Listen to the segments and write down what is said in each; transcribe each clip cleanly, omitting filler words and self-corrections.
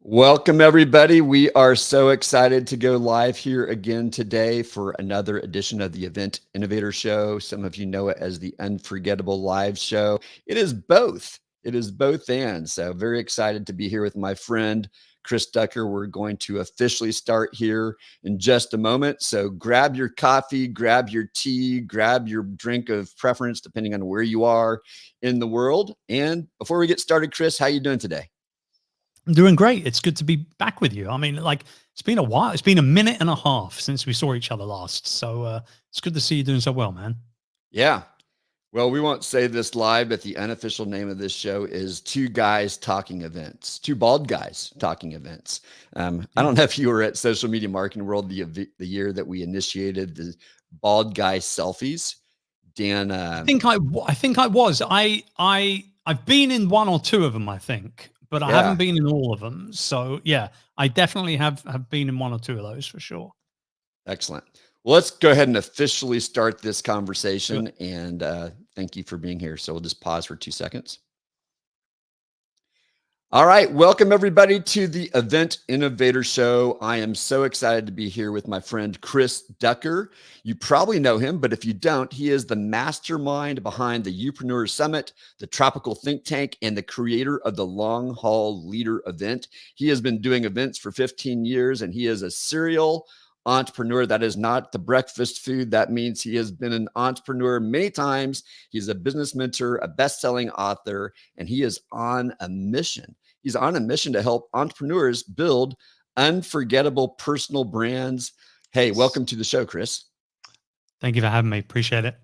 Welcome, everybody. We are so excited to go live here again today for another edition of the Event Innovator Show. Some of you know it as the Unforgettable Live Show. It is both. It is both and. So very excited to be here with my friend, Chris Ducker. We're going to officially start here in just a moment. So grab your coffee, grab your tea, grab your drink of preference, depending on where you are in the world. And before we get started, Chris, how you doing today? I'm doing great. It's good to be back with you. I mean, like, it's been a while. It's been a minute and a half since we saw each other last. So it's good to see you doing so well, man. Yeah. Well, we won't say this live, but the unofficial name of this show is Two Guys Talking Events, Two Bald Guys Talking Events. I don't know if you were at Social Media Marketing World the year that we initiated the bald guy selfies. Dan, I think I was. I've been in one or two of them, I think, but I haven't been in all of them. So yeah, I definitely have been in one or two of those for sure. Excellent. Well, let's go ahead and officially start this Sure. conversation. And thank you for being here. So we'll just pause for 2 seconds. All right. Welcome, everybody, to the Event Innovator Show. I am so excited to be here with my friend, Chris Ducker. You probably know him, but if you don't, he is the mastermind behind the Youpreneur Summit, the Tropical Think Tank, and the creator of the Long Haul Leader event. He has been doing events for 15 years, and he is a serial entrepreneur. That is not the breakfast food. That means he has been an entrepreneur many times. He's a business mentor, a best-selling author, and he is on a mission. He's on a mission to help entrepreneurs build unforgettable personal brands. Hey, welcome to the show, Chris. Thank you for having me. Appreciate it.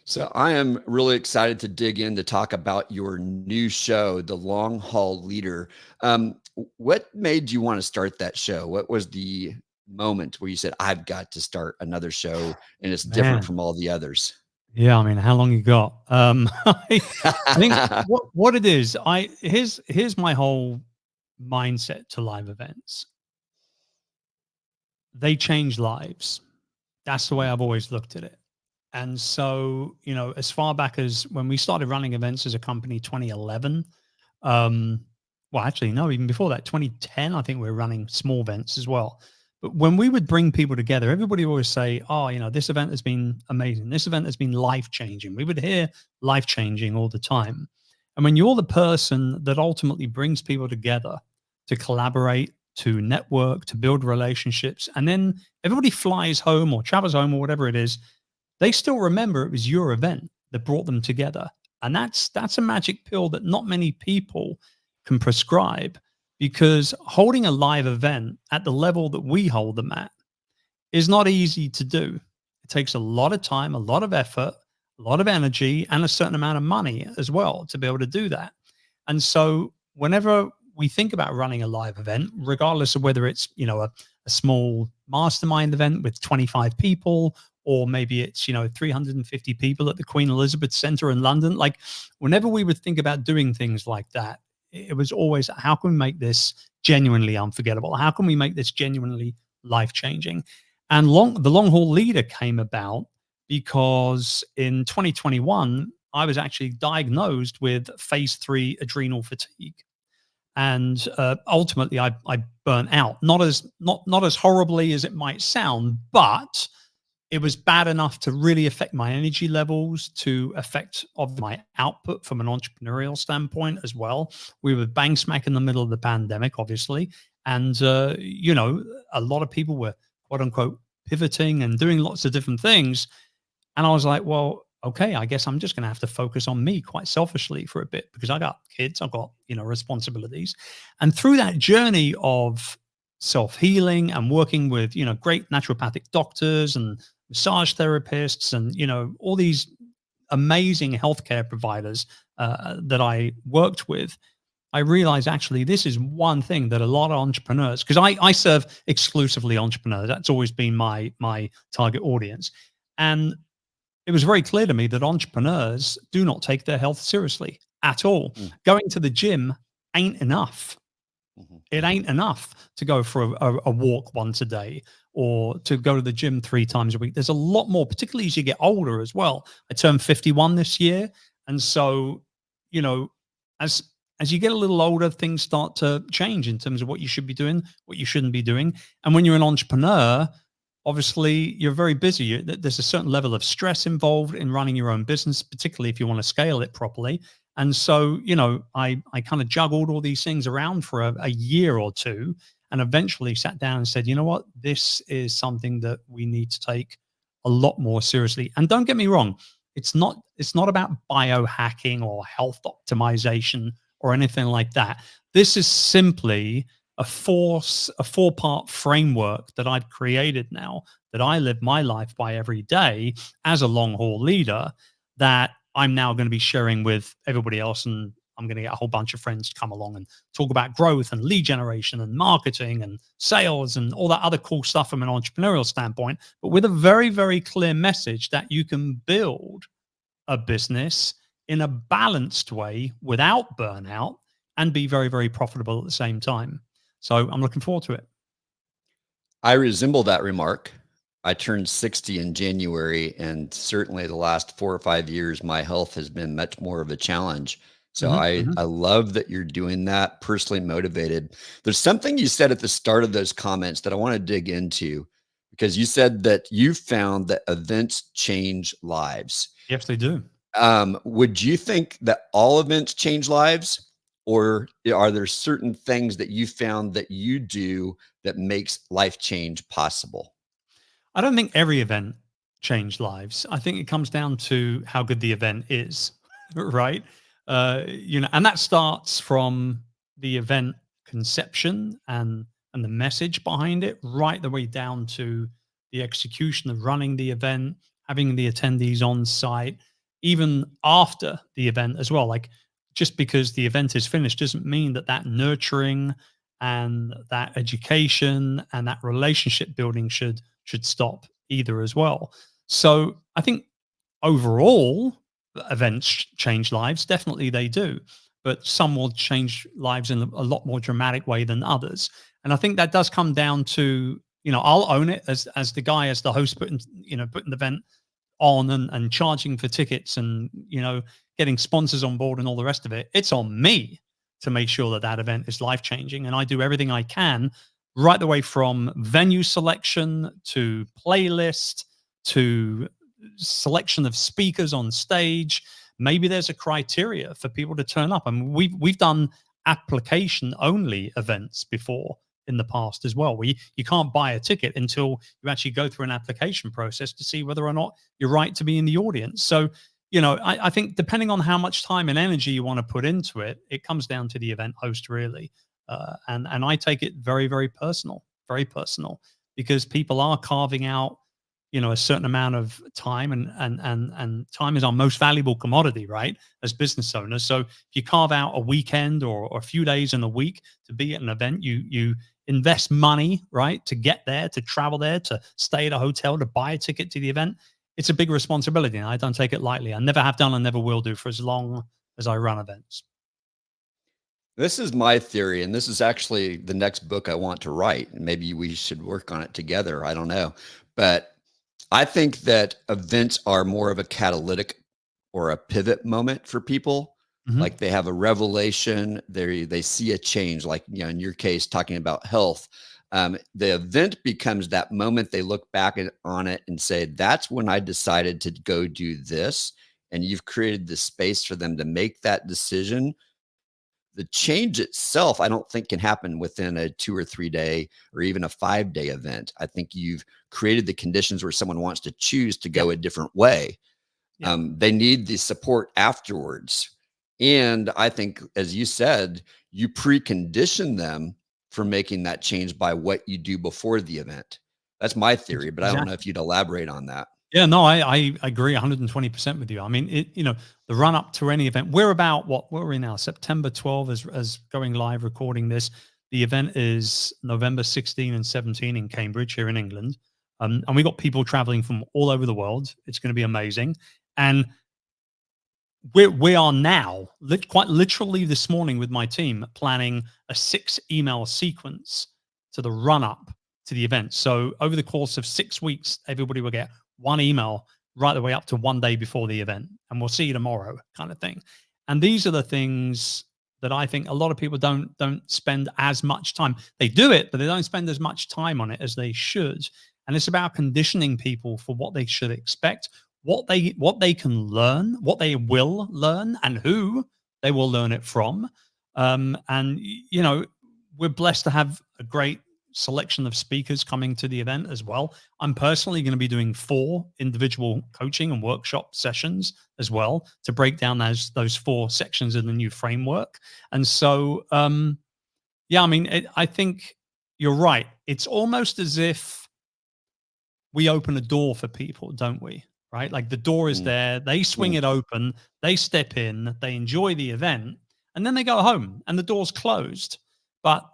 So I am really excited to dig in to talk about your new show, The Long Haul Leader. What made you want to start that show? What was the moment where you said, I've got to start another show and it's different from all the others? Yeah, I mean, how long you got? I think what it is, here's my whole mindset to live events. They change lives. That's the way I've always looked at it. And so, you know, as far back as when we started running events as a company, 2011, well, actually, no, even before that, 2010, I think we were running small events as well. But when we would bring people together, everybody would always say, oh, you know, this event has been amazing. This event has been life-changing. We would hear life-changing all the time. And when you're the person that ultimately brings people together to collaborate, to network, to build relationships, and then everybody flies home or travels home or whatever it is, they still remember it was your event that brought them together. And that's a magic pill that not many people can prescribe, because holding a live event at the level that we hold them at is not easy to do. It takes a lot of time, a lot of effort, a lot of energy, and a certain amount of money as well to be able to do that. And so whenever we think about running a live event, regardless of whether it's, you know, a small mastermind event with 25 people, or maybe it's, you know, 350 people at the Queen Elizabeth Centre in London, like whenever we would think about doing things like that, it was always, how can we make this genuinely unforgettable? How can we make this genuinely life-changing? And the Long Haul Leader came about because in 2021, I was actually diagnosed with phase 3 adrenal fatigue. And ultimately, I burnt out. Not as horribly as it might sound, but it was bad enough to really affect my energy levels, to affect of my output from an entrepreneurial standpoint as well. We were bang smack in the middle of the pandemic, obviously. And, you know, a lot of people were quote unquote pivoting and doing lots of different things. And I was like, well, okay, I guess I'm just going to have to focus on me quite selfishly for a bit, because I got kids, I've got, you know, responsibilities. And through that journey of self-healing and working with, you know, great naturopathic doctors and massage therapists and, you know, all these amazing healthcare providers that I worked with, I realized actually this is one thing that a lot of entrepreneurs, because I serve exclusively entrepreneurs. That's always been my target audience. And it was very clear to me that entrepreneurs do not take their health seriously at all. Going to the gym ain't enough. It ain't enough to go for a walk once a day or to go to the gym 3 times a week. There's a lot more, particularly as you get older as well. I turned 51 this year. And so, you know, as as you get a little older, things start to change in terms of what you should be doing, what you shouldn't be doing. And when you're an entrepreneur, obviously you're very busy. There's a certain level of stress involved in running your own business, particularly if you want to scale it properly. And so, I kind of juggled all these things around for a year or two, and eventually sat down and said, you know what, this is something that we need to take a lot more seriously. And don't get me wrong, it's not about biohacking or health optimization or anything like that. This is simply a four-part framework that I've created now, that I live my life by every day as a long haul leader, that I'm now going to be sharing with everybody else. And I'm going to get a whole bunch of friends to come along and talk about growth and lead generation and marketing and sales and all that other cool stuff from an entrepreneurial standpoint, but with a very, very clear message that you can build a business in a balanced way without burnout and be very, very profitable at the same time. So I'm looking forward to it. I resemble that remark. I turned 60 in January, and certainly the last 4 or 5 years, my health has been much more of a challenge. So I love that you're doing that, personally motivated. There's something you said at the start of those comments that I want to dig into, because you said that you found that events change lives. Yes, they do. Would you think that all events change lives, or are there certain things that you found that you do that makes life change possible? I don't think every event changed lives. I think it comes down to how good the event is, right? And that starts from the event conception and the message behind it, right the way down to the execution of running the event, having the attendees on site, even after the event as well. Like, just because the event is finished doesn't mean that nurturing and that education and that relationship building should stop either as well. So I think overall events change lives. Definitely they do, but some will change lives in a lot more dramatic way than others. And I think that does come down to, I'll own it as the guy, as the host, putting the event on and charging for tickets and, getting sponsors on board and all the rest of it. It's on me to make sure that event is life changing. And I do everything I can, right the way from venue selection to playlist to selection of speakers on stage. Maybe there's a criteria for people to turn up. I mean, we've done application only events before in the past as well, where you can't buy a ticket until you actually go through an application process to see whether or not you're right to be in the audience. So, I think depending on how much time and energy you want to put into it, it comes down to the event host really. And I take it very, very personal, because people are carving out, a certain amount of time, and time is our most valuable commodity, right? As business owners. So if you carve out a weekend or a few days in a week to be at an event, you invest money, right? To get there, to travel there, to stay at a hotel, to buy a ticket to the event. It's a big responsibility, and I don't take it lightly. I never have done and never will do for as long as I run events. This is my theory, and this is actually the next book I want to write. Maybe we should work on it together. I don't know. But I think that events are more of a catalytic or a pivot moment for people. Like they have a revelation, they see a change, like, in your case, talking about health. The event becomes that moment they look back on it and say, that's when I decided to go do this. And you've created the space for them to make that decision. The change itself, I don't think can happen within a 2 or 3 day or even a 5-day event. I think you've created the conditions where someone wants to choose to go a different way. They need the support afterwards. And I think, as you said, you precondition them for making that change by what you do before the event. That's my theory, but I don't know if you'd elaborate on that. Yeah, no, I agree 120% with you. I mean, the run up to any event, we're about what are we now? September 12 as going live, recording this. The event is November 16 and 17 in Cambridge here in England. And we got people traveling from all over the world. It's going to be amazing. And we are now quite literally this morning with my team planning a 6 email sequence to the run up to the event. So over the course of 6 weeks, everybody will get 1 email right the way up to 1 day before the event, and we'll see you tomorrow kind of thing. And these are the things that I think a lot of people don't spend as much time. They do it, but they don't spend as much time on it as they should. And it's about conditioning people for what they should expect, what they can learn, what they will learn, and who they will learn it from. And you know, we're blessed to have a great selection of speakers coming to the event as well. I'm personally going to be doing 4 individual coaching and workshop sessions as well to break down those 4 sections of the new framework. And so, yeah, I mean, I think you're right. It's almost as if we open a door for people, don't we? Right? Like the door is there, they swing it open, they step in, they enjoy the event, and then they go home and the door's closed. But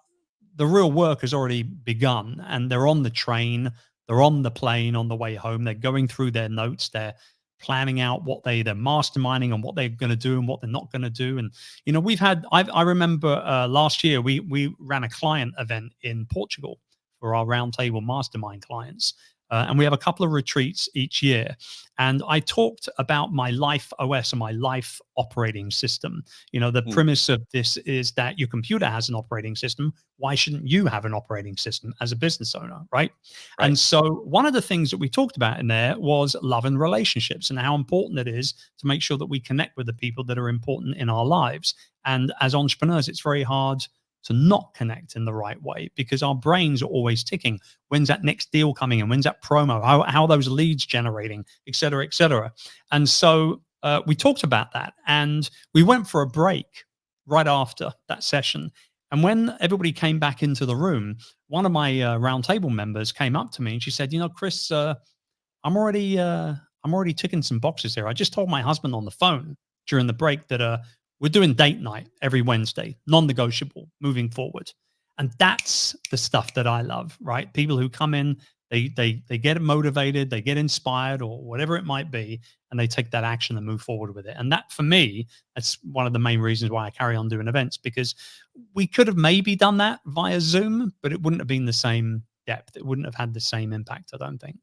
the real work has already begun, and they're on the train, they're on the plane on the way home, they're going through their notes, they're planning out what they're masterminding and what they're going to do and what they're not going to do. And you know, I remember last year we ran a client event in Portugal for our roundtable mastermind clients. And we have a couple of retreats each year. And I talked about my life OS and my life operating system. You know, the premise of this is that your computer has an operating system. Why shouldn't you have an operating system as a business owner, right? And so one of the things that we talked about in there was love and relationships and how important it is to make sure that we connect with the people that are important in our lives. And as entrepreneurs, it's very hard to not connect in the right way because our brains are always ticking. When's that next deal coming in? When's that promo? How are those leads generating, et cetera, et cetera. And so we talked about that, and we went for a break right after that session. And when everybody came back into the room, one of my roundtable members came up to me and she said, you know, Chris, I'm already ticking some boxes here. I just told my husband on the phone during the break that we're doing date night every Wednesday, non-negotiable moving forward. And that's the stuff that I love, right? People who come in, they get motivated, they get inspired or whatever it might be, and they take that action and move forward with it. And that, for me, that's one of the main reasons why I carry on doing events, because we could have maybe done that via Zoom, but it wouldn't have been the same depth. It wouldn't have had the same impact, I don't think.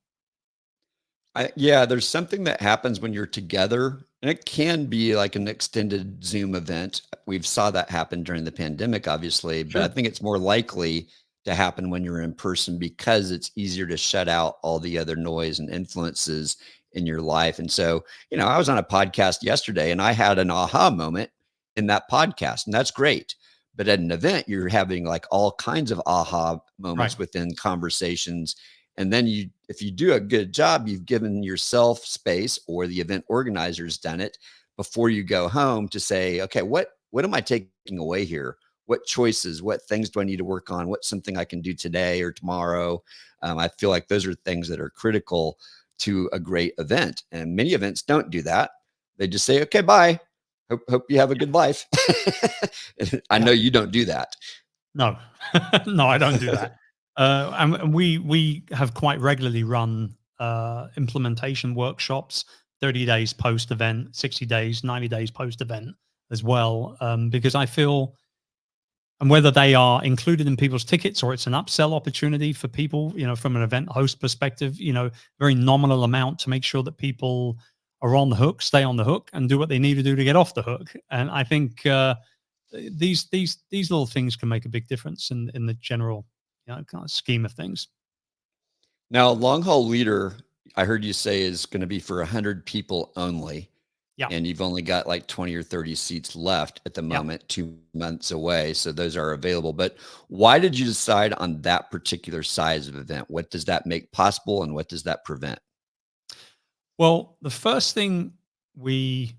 Yeah, there's something that happens when you're together, and it can be like an extended Zoom event. We saw that happen during the pandemic, obviously, but I think it's more likely to happen when you're in person because it's easier to shut out all the other noise and influences in your life. And so, you know, I was on a podcast yesterday and I had an aha moment in that podcast, and that's great. But at an event, you're having like all kinds of aha moments within conversations. And then if you do a good job, you've given yourself space, or the event organizer's done it before you go home to say, okay, what am I taking away here? What choices, what things do I need to work on? What's something I can do today or tomorrow? I feel like those are things that are critical to a great event. And many events don't do that. They just say, okay, bye. Hope you have a good life. I know you don't do that. No, no, I don't do that. And we have quite regularly run implementation workshops, 30 days post-event, 60 days, 90 days post-event as well, because I feel, and whether they are included in people's tickets or it's an upsell opportunity for people, you know, from an event host perspective, you know, very nominal amount to make sure that people are on the hook, stay on the hook, and do what they need to do to get off the hook. And I think these little things can make a big difference in the general, you know, kind of scheme of things. Now, long haul leader, I heard you say, is going to be for 100 people only. Yeah. And you've only got like 20 or 30 seats left at the moment, 2 months away. So those are available. But why did you decide on that particular size of event? What does that make possible and what does that prevent? Well, the first thing we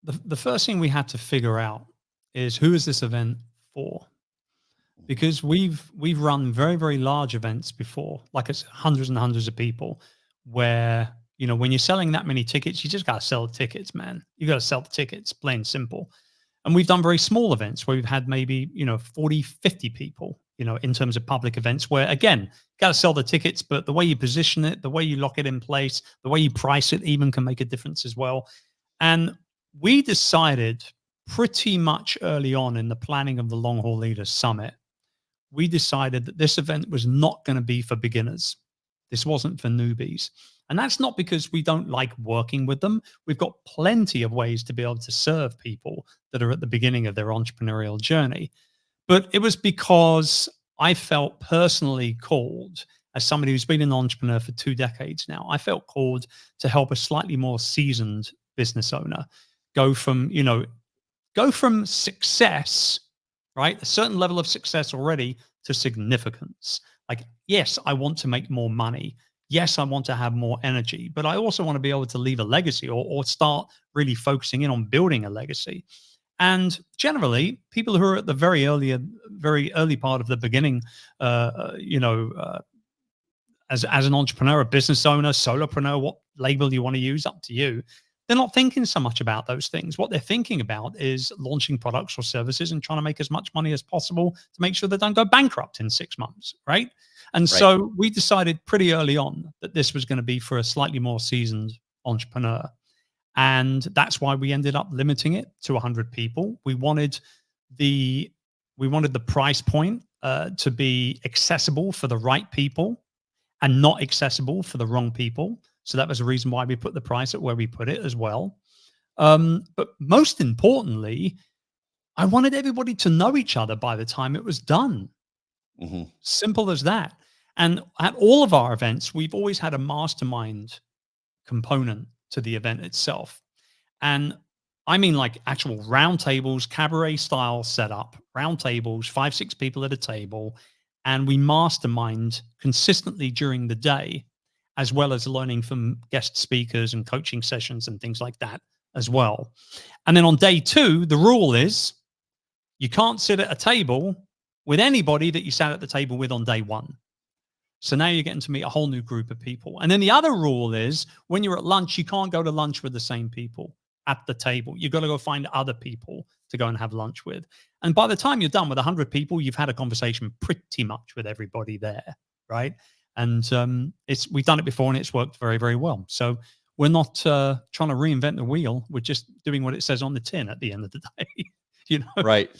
had to figure out is, who is this event for? Because we've run very, very large events before, like it's hundreds and hundreds of people, where, you know, when you're selling that many tickets, you just got to sell the tickets, man. You got to sell the tickets, plain simple. And we've done very small events where we've had maybe, you know, 40, 50 people, you know, in terms of public events where, again, got to sell the tickets, but the way you position it, the way you lock it in place, the way you price it even can make a difference as well. And we decided pretty much early on in the planning of the Long Haul Leaders Summit, we decided that this event was not going to be for beginners. This wasn't for newbies. And that's not because we don't like working with them. We've got plenty of ways to be able to serve people that are at the beginning of their entrepreneurial journey. But it was because I felt personally called, as somebody who's been an entrepreneur for 2 decades now, I felt called to help a slightly more seasoned business owner go from, go from success, right? A certain level of success already to significance. Like, yes, I want to make more money. Yes, I want to have more energy, but I also want to be able to leave a legacy or start really focusing in on building a legacy. And generally, people who are at the very early part of the beginning, as an entrepreneur, a business owner, solopreneur, what label you want to use, up to you. They're not thinking so much about those things. What they're thinking about is launching products or services and trying to make as much money as possible to make sure they don't go bankrupt in 6 months, right? And Right. so we decided pretty early on that this was going to be for a slightly more seasoned entrepreneur. And that's why we ended up limiting it to 100 people. We wanted the price point to be accessible for the right people and not accessible for the wrong people. So that was the reason why we put the price at where we put it as well. But most importantly, I wanted everybody to know each other by the time it was done. Mm-hmm. Simple as that. And at all of our events, we've always had a mastermind component to the event itself. And I mean, like actual round tables, cabaret style setup, round tables, 5, 6 people at a table. And we mastermind consistently during the day, as well as learning from guest speakers and coaching sessions and things like that as well. And then on day 2, the rule is you can't sit at a table with anybody that you sat at the table with on day 1. So now you're getting to meet a whole new group of people. And then the other rule is when you're at lunch, you can't go to lunch with the same people at the table. You've got to go find other people to go and have lunch with. And by the time you're done with 100 people, you've had a conversation pretty much with everybody there, right? And we've done it before and it's worked very, very well. So we're not trying to reinvent the wheel. We're just doing what it says on the tin at the end of the day. Right.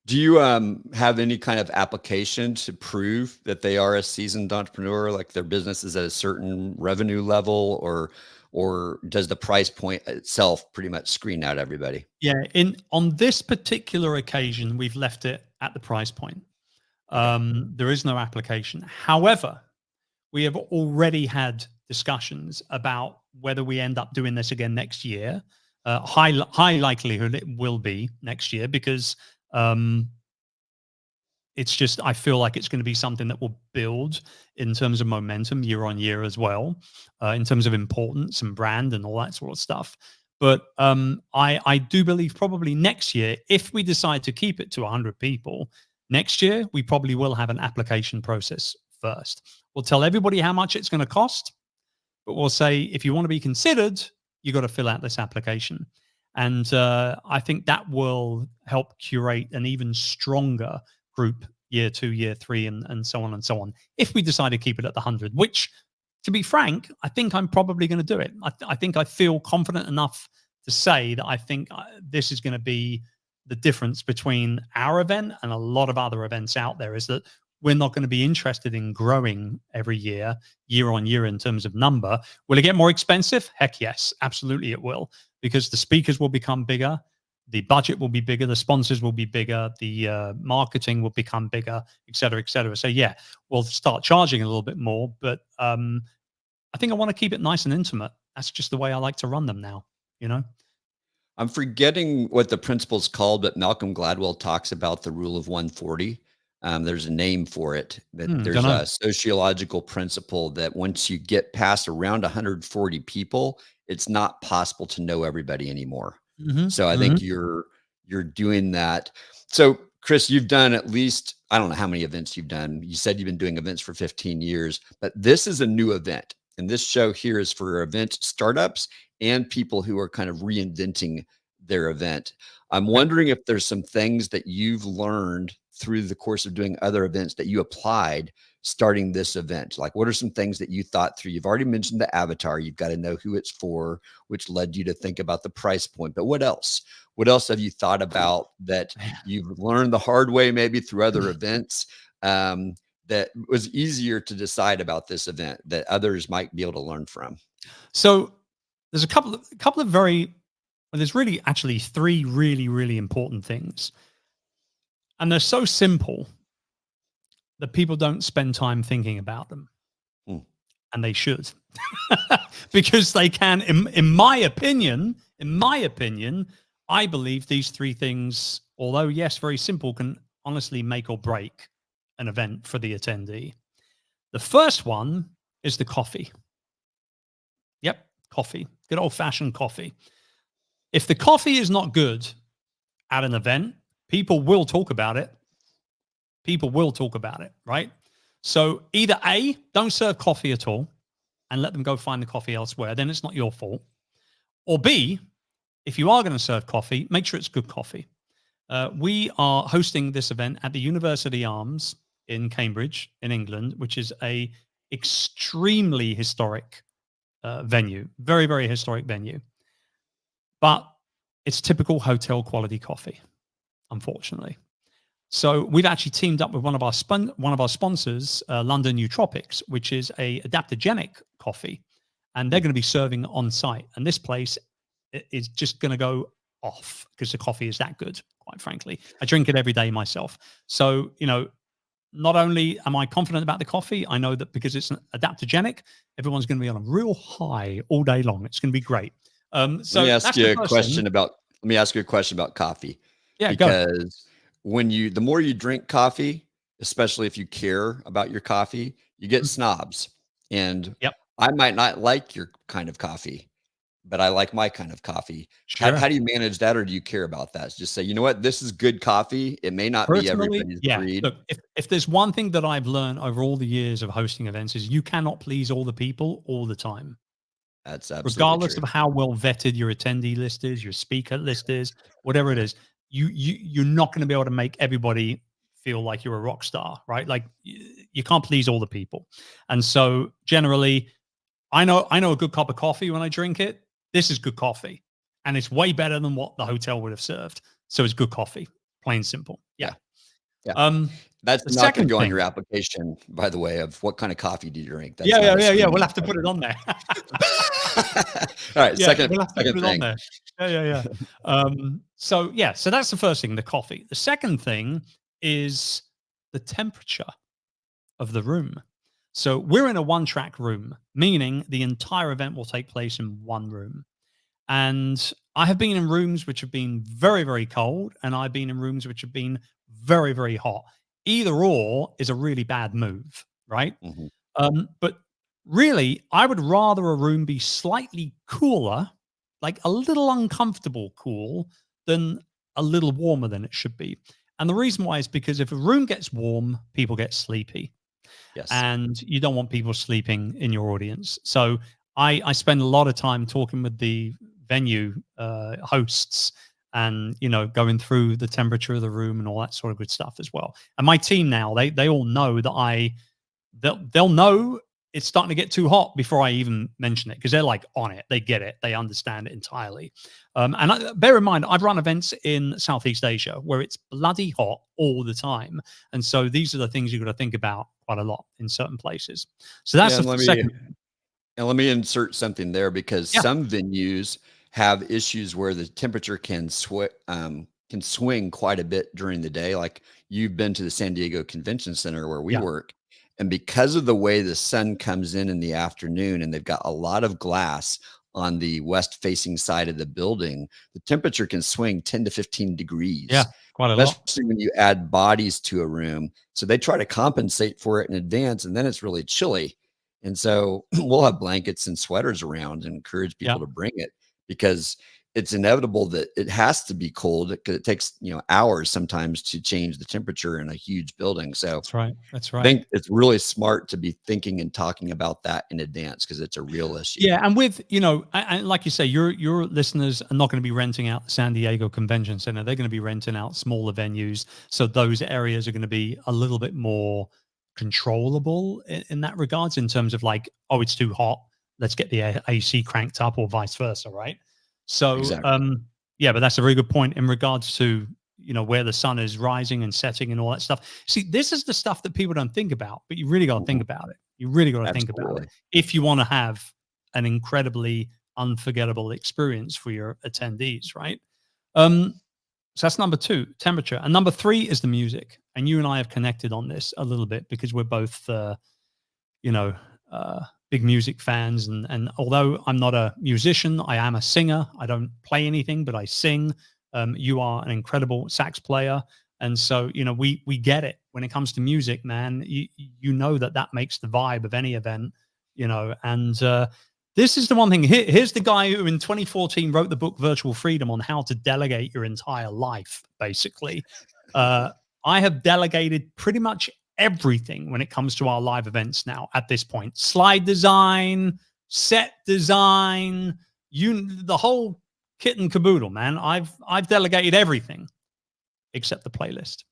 Do you have any kind of application to prove that they are a seasoned entrepreneur, like their business is at a certain revenue level, or does the price point itself pretty much screen out everybody? Yeah, on this particular occasion, we've left it at the price point. There is no application. However, we have already had discussions about whether we end up doing this again next year. High likelihood it will be next year because it's just, I feel like it's going to be something that will build in terms of momentum year on year as well, in terms of importance and brand and all that sort of stuff. But I do believe probably next year, if we decide to keep it to 100 people, next year, we probably will have an application process first. We'll tell everybody how much it's going to cost, but we'll say, if you want to be considered, you got to fill out this application. And I think that will help curate an even stronger group year 2, year 3, and so on and so on. If we decide to keep it at the 100, which, to be frank, I think I'm probably going to do it. I think I feel confident enough to say that I think this is going to be the difference between our event and a lot of other events out there, is that we're not going to be interested in growing every year on year in terms of number. Will it get more expensive? Heck yes, absolutely it will, because the speakers will become bigger, the budget will be bigger, the sponsors will be bigger, the marketing will become bigger, et cetera, et cetera. So yeah, we'll start charging a little bit more, but I think I want to keep it nice and intimate. That's just the way I like to run them now, I'm forgetting what the principle's called, but Malcolm Gladwell talks about the rule of 140. There's a name for it, but there's a sociological principle that once you get past around 140 people, it's not possible to know everybody anymore. So I think you're doing that. So Chris, you've done at least, I don't know how many events you've done. You said you've been doing events for 15 years, but this is a new event. And this show here is for event startups and people who are kind of reinventing their event. I'm wondering if there's some things that you've learned through the course of doing other events that you applied starting this event. Like, what are some things that you thought through? You've already mentioned the avatar. You've got to know who it's for, which led you to think about the price point. But what else? What else have you thought about that you've learned the hard way, maybe through other events, that was easier to decide about this event that others might be able to learn from? So there's a couple of very, well, there's really actually three really important things. And they're so simple that people don't spend time thinking about them. Hmm. And they should. Because they can, in my opinion, I believe these three things, although yes, very simple, can honestly make or break an event for the attendee. The first one is the coffee. Yep, coffee. Good old-fashioned coffee. If the coffee is not good at an event, people will talk about it. People will talk about it, right? So either A, don't serve coffee at all and let them go find the coffee elsewhere. Then it's not your fault. Or B, if you are going to serve coffee, make sure it's good coffee. We are hosting this event at the University Arms in Cambridge, in England, which is a extremely historic venue, very historic venue. But it's typical hotel quality coffee, unfortunately. So we've actually teamed up with one of our sponsors, London Nootropics, which is a adaptogenic coffee, and they're going to be serving on site. And this place is just going to go off because the coffee is that good. Quite frankly, I drink it every day myself. So not only am I confident about the coffee, I know that because it's adaptogenic, everyone's going to be on a real high all day long. It's going to be great. So let me ask you a question about coffee. Yeah, because the more you drink coffee, especially if you care about your coffee, you get snobs. And yep. I might not like your kind of coffee, but I like my kind of coffee. Sure. How do you manage that, or do you care about that? Just say, you know what, this is good coffee. It may not be everybody's breed. Look, if there's one thing that I've learned over all the years of hosting events is you cannot please all the people all the time. That's absolutely regardless true. of how well vetted your attendee list is, your speaker list is, whatever it is, you're not going to be able to make everybody feel like you're a rock star, right? Like you can't please all the people. And so generally, I know a good cup of coffee when I drink it. This is good coffee, and it's way better than what the hotel would have served. So it's good coffee, plain simple. Yeah. That's the not second going to go on thing, your application, by the way, of what kind of coffee do you drink. That's yeah. We'll have to put it on there. All right. Yeah, second, we'll have to second put it thing. on there. Yeah. So that's the first thing, the coffee. The second thing is the temperature of the room. So we're in a one-track room, meaning the entire event will take place in one room. And I have been in rooms which have been very cold, and I've been in rooms which have been very hot. Either or is a really bad move, right? Mm-hmm. But really, I would rather a room be slightly cooler, like a little uncomfortable cool, than a little warmer than it should be. And the reason why is because if a room gets warm, people get sleepy. Yes. And you don't want people sleeping in your audience. So I spend a lot of time talking with the venue hosts and, going through the temperature of the room and all that sort of good stuff as well. And my team now, they all know that they'll know it's starting to get too hot before I even mention it, because they're like on it. They get it. They understand it entirely. Bear in mind, I've run events in Southeast Asia where it's bloody hot all the time. And so these are the things you've got to think about quite a lot in certain places. So that's the second. And let me insert something there, because some venues have issues where the temperature can swing quite a bit during the day. Like you've been to the San Diego Convention Center where we work. And because of the way the sun comes in the afternoon, and they've got a lot of glass on the west facing side of the building, the temperature can swing 10 to 15 degrees. Yeah, quite a lot. Especially when you add bodies to a room. So they try to compensate for it in advance, and then it's really chilly. And so we'll have blankets and sweaters around and encourage people to bring it, because it's inevitable that it has to be cold, because it takes, hours sometimes to change the temperature in a huge building. So that's right. I think it's really smart to be thinking and talking about that in advance, because it's a real issue. Yeah. And with, and like you say, your listeners are not going to be renting out the San Diego Convention Center. They're going to be renting out smaller venues. So those areas are going to be a little bit more controllable in that regards, in terms of like, oh, it's too hot, let's get the AC cranked up, or vice versa, right? So exactly. but that's a very good point in regards to where the sun is rising and setting and all that stuff. See, this is the stuff that people don't think about, but you really got to think about it. You really got to think about it if you want to have an incredibly unforgettable experience for your attendees, right? So that's number 2, temperature. And number 3 is the music. And you and I have connected on this a little bit because we're both, big music fans. And although I'm not a musician, I am a singer. I don't play anything, but I sing. You are an incredible sax player. And so, we get it when it comes to music, man. You know that makes the vibe of any event, and this is the one thing. Here's the guy who in 2014 wrote the book Virtual Freedom on how to delegate your entire life, basically. I have delegated pretty much everything when it comes to our live events now at this point. Slide design, set design, the whole kit and caboodle, man. I've delegated everything except the playlist.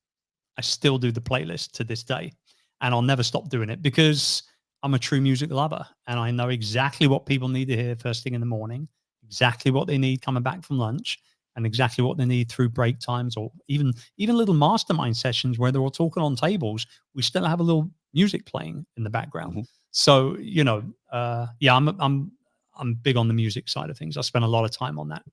I still do the playlist to this day, and I'll never stop doing it because I'm a true music lover, and I know exactly what people need to hear first thing in the morning, exactly what they need coming back from lunch, and exactly what they need through break times, or even little mastermind sessions where they're all talking on tables. We still have a little music playing in the background. Mm-hmm. So, I'm big on the music side of things. I spend a lot of time on that.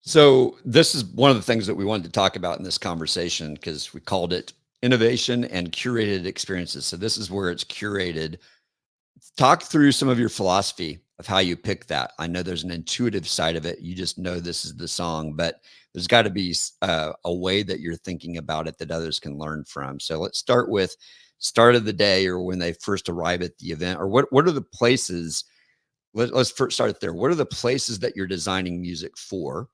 So this is one of the things that we wanted to talk about in this conversation, because we called it innovation and curated experiences. So this is where it's curated. Talk through some of your philosophy of how you pick that. I know there's an intuitive side of it. You just know this is the song, but there's got to be a way that you're thinking about it that others can learn from. So let's start with start of the day, or when they first arrive at the event, or what are the places? Let's first start there. What are the places that you're designing music for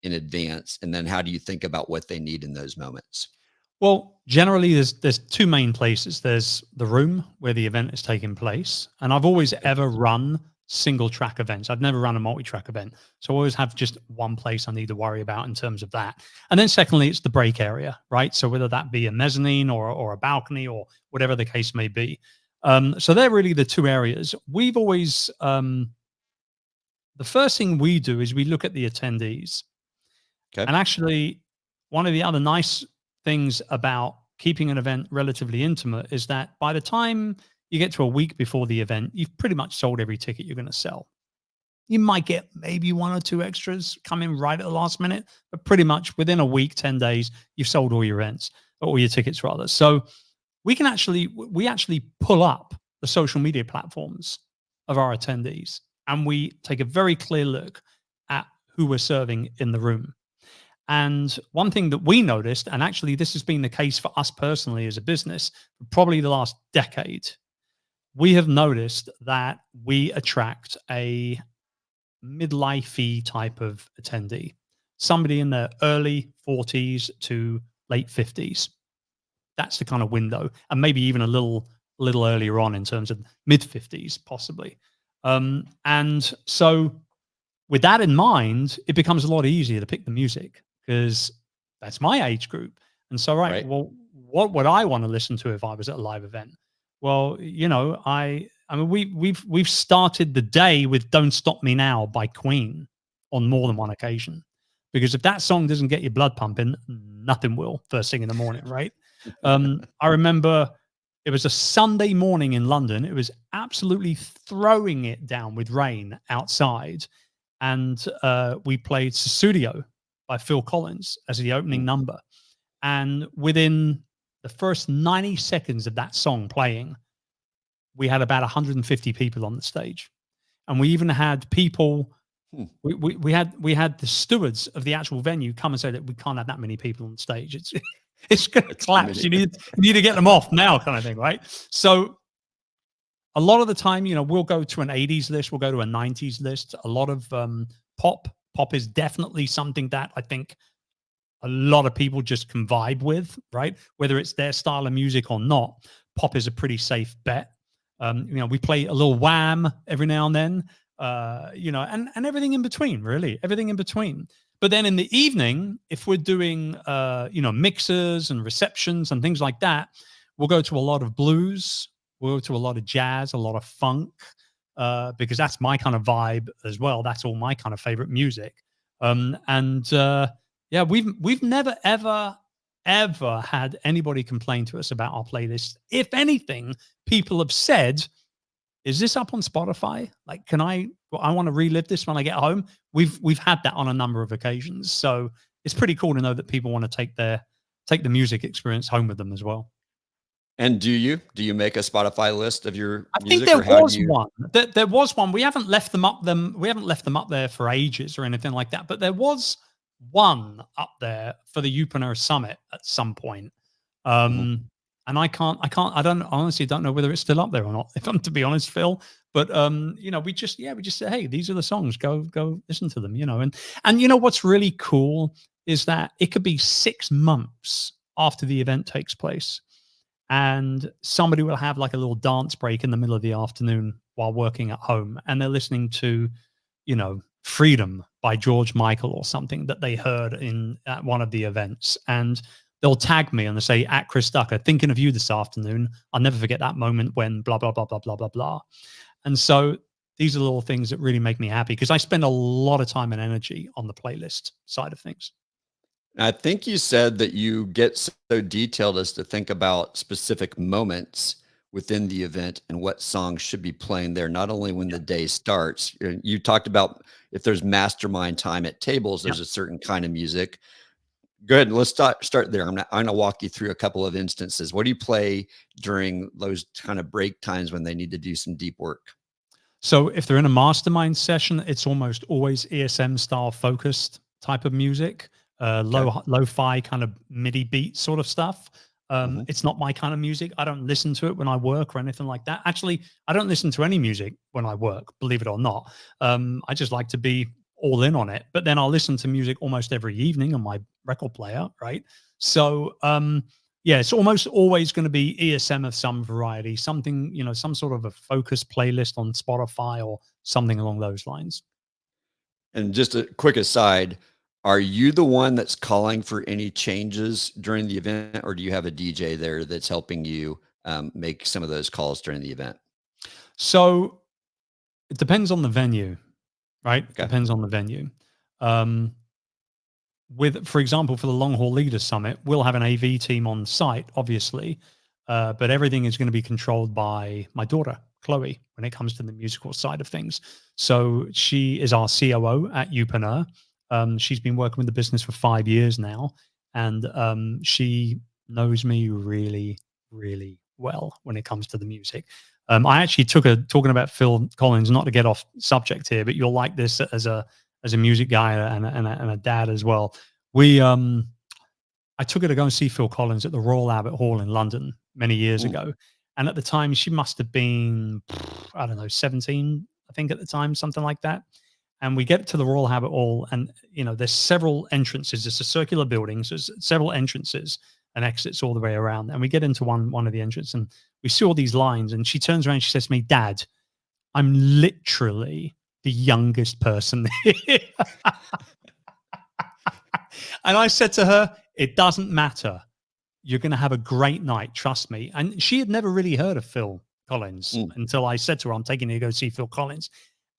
in advance? And then how do you think about what they need in those moments? Well, generally there's 2 main places. There's the room where the event is taking place. And I've always ever run single track events. I've never run a multi-track event. So I always have just one place I need to worry about in terms of that. And then secondly, it's the break area, right? So whether that be a mezzanine or a balcony or whatever the case may be. So they're really the 2 areas. We've always, the first thing we do is we look at the attendees. Okay. And actually, one of the other nice things about keeping an event relatively intimate is that by the time you get to a week before the event, you've pretty much sold every ticket you're going to sell. You might get maybe 1 or 2 extras come in right at the last minute, but pretty much within a week, 10 days, you've sold all your events, or all your tickets rather. So we actually pull up the social media platforms of our attendees, and we take a very clear look at who we're serving in the room. And one thing that we noticed, and actually this has been the case for us personally as a business, for probably the last decade, we have noticed that we attract a midlife-y type of attendee, somebody in their early 40s to late 50s. That's the kind of window, and maybe even a little earlier on in terms of mid 50s, possibly. And so with that in mind, it becomes a lot easier to pick the music, because that's my age group. And so, right, well, what would I want to listen to if I was at a live event? Well, I mean, we've started the day with "Don't Stop Me Now" by Queen on more than one occasion, because if that song doesn't get your blood pumping, nothing will first thing in the morning, right? I remember it was a Sunday morning in London. It was absolutely throwing it down with rain outside, and we played "Sussudio" by Phil Collins as the opening number. And within the first 90 seconds of that song playing, we had about 150 people on the stage. And we even had people, we had the stewards of the actual venue come and say that we can't have that many people on stage. It's going to collapse. You need to get them off now, kind of thing, right? So a lot of the time, we'll go to an 80s list, we'll go to a 90s list. A lot of pop is definitely something that I think a lot of people just can vibe with, right? Whether it's their style of music or not, pop is a pretty safe bet. We play a little Wham every now and then, and everything in between, really, everything in between. But then in the evening, if we're doing, mixers and receptions and things like that, we'll go to a lot of blues, we'll go to a lot of jazz, a lot of funk, because that's my kind of vibe as well. That's all my kind of favorite music. Yeah, we've never ever had anybody complain to us about our playlist. If anything, people have said, "Is this up on Spotify? Like, can I want to relive this when I get home?" We've had that on a number of occasions. So it's pretty cool to know that people want to take the music experience home with them as well. And do you make a Spotify list of your I think music, there or how do was you? one. There was one. We haven't left them up there for ages or anything like that. But there was one up there for the Youpreneur Summit at some point. Mhm. And I don't honestly don't know whether it's still up there or not, if I'm to be honest, Phil. But we just say, hey, these are the songs. Go listen to them, and what's really cool is that it could be 6 months after the event takes place, and somebody will have like a little dance break in the middle of the afternoon while working at home, and they're listening to Freedom by George Michael or something that they heard at one of the events, and they'll tag me and they say, at Chris Ducker, thinking of you this afternoon. I'll never forget that moment when blah blah blah blah blah blah blah. And so these are little things that really make me happy, because I spend a lot of time and energy on the playlist side of things. I think you said that you get so detailed as to think about specific moments within the event and what songs should be playing there, not only when the day starts. You talked about if there's mastermind time at tables, Yeah. there's a certain kind of music. Good. Let's start there. I'm gonna walk you through a couple of instances. What do you play during those kind of break times when they need to do some deep work? So if they're in a mastermind session, it's almost always ESM style focused type of music, Okay. lo-fi kind of MIDI beat sort of stuff. Mhm. It's not my kind of music. I don't listen to it when I work or anything like that. Actually, I don't listen to any music when I work, believe it or not. I just like to be all in on it. But then I'll listen to music almost every evening on my record player, right? So yeah, it's almost always going to be ESM of some variety, something, some sort of a focus playlist on Spotify or something along those lines. And just a quick aside, are you the one that's calling for any changes during the event, or do you have a DJ there that's helping you make some of those calls during the event? So it depends on the venue, right? Okay. Depends on the venue. Um, for example, for the Long Haul Leaders Summit, we'll have an AV team on site, obviously, but everything is going to be controlled by my daughter, Chloe, when it comes to the musical side of things. So she is our COO at Youpreneur. She's been working with the business for 5 years now, and she knows me really, really well when it comes to the music. I actually talking about Phil Collins, not to get off subject here, but you'll like this as a music guy and a dad as well. We I took her to go and see Phil Collins at the Royal Albert Hall in London many years Mm, ago. And at the time she must have been, I don't know, 17, I think at the time, something like that. And we get to the Royal Albert Hall, and there's several entrances. It's a circular building, so there's several entrances and exits all the way around. And we get into one of the entrances, and we see all these lines, and she turns around and she says to me, "Dad, I'm literally the youngest person here." And I said to her, "It doesn't matter. You're going to have a great night. Trust me." And she had never really heard of Phil Collins mm. until I said to her, "I'm taking you to go see Phil Collins."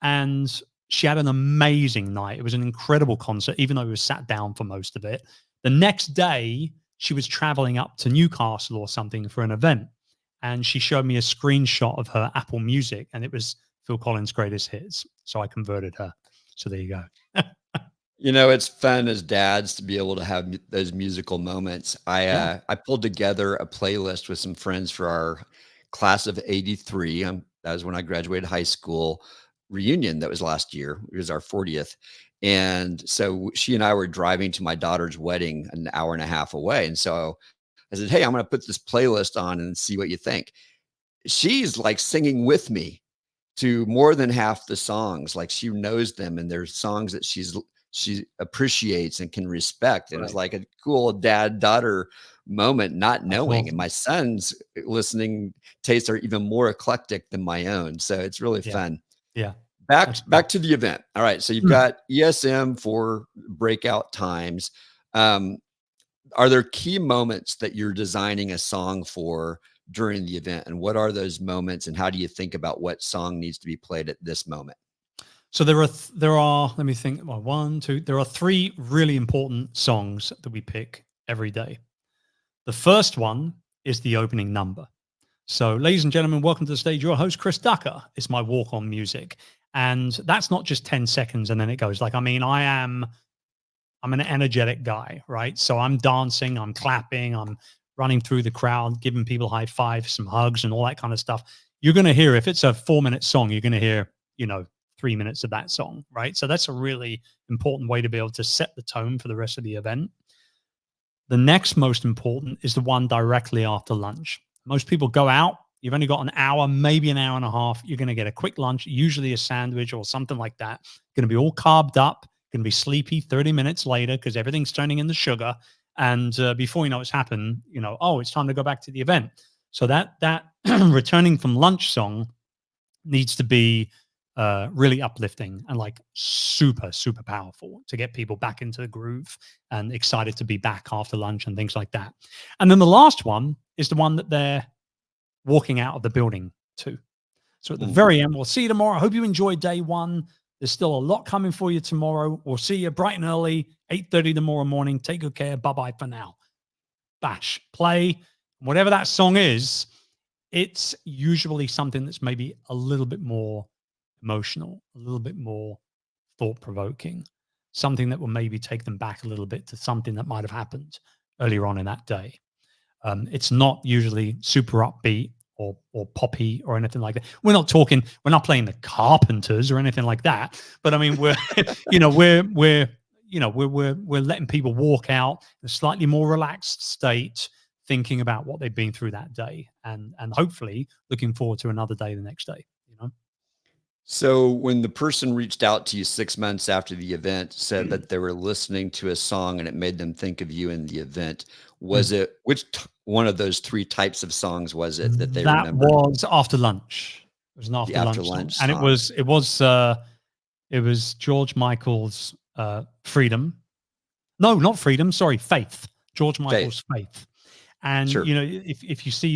And she had an amazing night. It was an incredible concert, even though we were sat down for most of it. The next day, she was traveling up to Newcastle or something for an event. And she showed me a screenshot of her Apple Music, and it was Phil Collins' greatest hits. So I converted her. So there you go. It's fun as dads to be able to have those musical moments. I Yeah. I pulled together a playlist with some friends for our class of '83. That was when I graduated high school reunion. That was last year. It was our 40th. And so she and I were driving to my daughter's wedding an hour and a half away. And so I said, "Hey, I'm going to put this playlist on and see what you think." She's like singing with me to more than half the songs. Like, she knows them, and there's songs that she appreciates and can respect. And it's Right. like a cool dad-daughter moment, not That's knowing. And awesome. my son's listening tastes are even more eclectic than my own. So it's really Yeah. fun. Yeah. Back That's cool. back to the event. All right. So you've Mm. got ESM for breakout times. Um, are there key moments that you're designing a song for during the event? And what are those moments? And how do you think about what song needs to be played at this moment? So there are, let me think, well, one, two, there are three really important songs that we pick every day. The first one is the opening number. So, ladies and gentlemen, welcome to the stage. Your host, Chris Ducker. It's my walk-on music. And that's not just 10 seconds and then it goes. Like, I mean, I'm an energetic guy, right? So I'm dancing, I'm clapping, I'm running through the crowd, giving people high fives, some hugs and all that kind of stuff. You're going to hear, if it's a 4-minute song, you're going to hear, 3 minutes of that song, right? So that's a really important way to be able to set the tone for the rest of the event. The next most important is the one directly after lunch. Most people go out. You've only got an hour, maybe an hour and a half. You're going to get a quick lunch, usually a sandwich or something like that. Going to be all carved up, going to be sleepy 30 minutes later because everything's turning into sugar. And before you know it's happened, oh, it's time to go back to the event. So that returning from lunch song needs to be really uplifting and like super, super powerful to get people back into the groove and excited to be back after lunch and things like that. And then the last one is the one that they're walking out of the building to. So at the very end, we'll see you tomorrow. I hope you enjoyed day one. There's still a lot coming for you tomorrow. We'll see you bright and early, 8:30 tomorrow morning. Take good care. Bye-bye for now. Bash, play, whatever that song is. It's usually something that's maybe a little bit more emotional, a little bit more thought-provoking, something that will maybe take them back a little bit to something that might have happened earlier on in that day. It's not usually super upbeat or poppy or anything like that. We're not playing the Carpenters or anything like that. But I mean, we're we're letting people walk out in a slightly more relaxed state, thinking about what they've been through that day, and hopefully looking forward to another day the next day. So when the person reached out to you 6 months after the event, said that they were listening to a song and it made them think of you in the event, was it one of those three types of songs was it that they That remembered? was after lunch. It was an The after after lunch song. lunch And song. it was George Michael's Freedom. No, not Freedom, sorry, Faith. George Michael's Faith. And Sure. if you see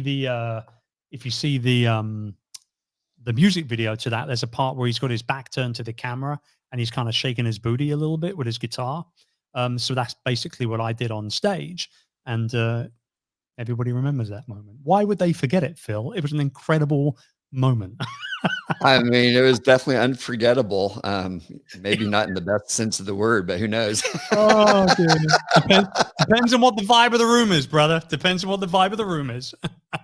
the music video to that, there's a part where he's got his back turned to the camera and he's kind of shaking his booty a little bit with his guitar. So that's basically what I did on stage. And everybody remembers that moment. Why would they forget it, Phil? It was an incredible moment. I mean, it was definitely unforgettable. Maybe not in the best sense of the word, but who knows? Oh, depends on what the vibe of the room is, brother. Depends on what the vibe of the room is.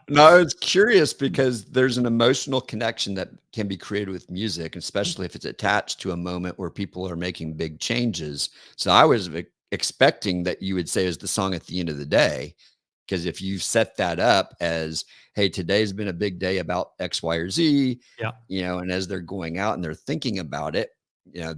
No, it's curious because there's an emotional connection that can be created with music, especially if it's attached to a moment where people are making big changes. So I was expecting that you would say is the song at the end of the day, because if you set that up as, hey, today's been a big day about X, Y, or Z, Yeah. And as they're going out and they're thinking about it,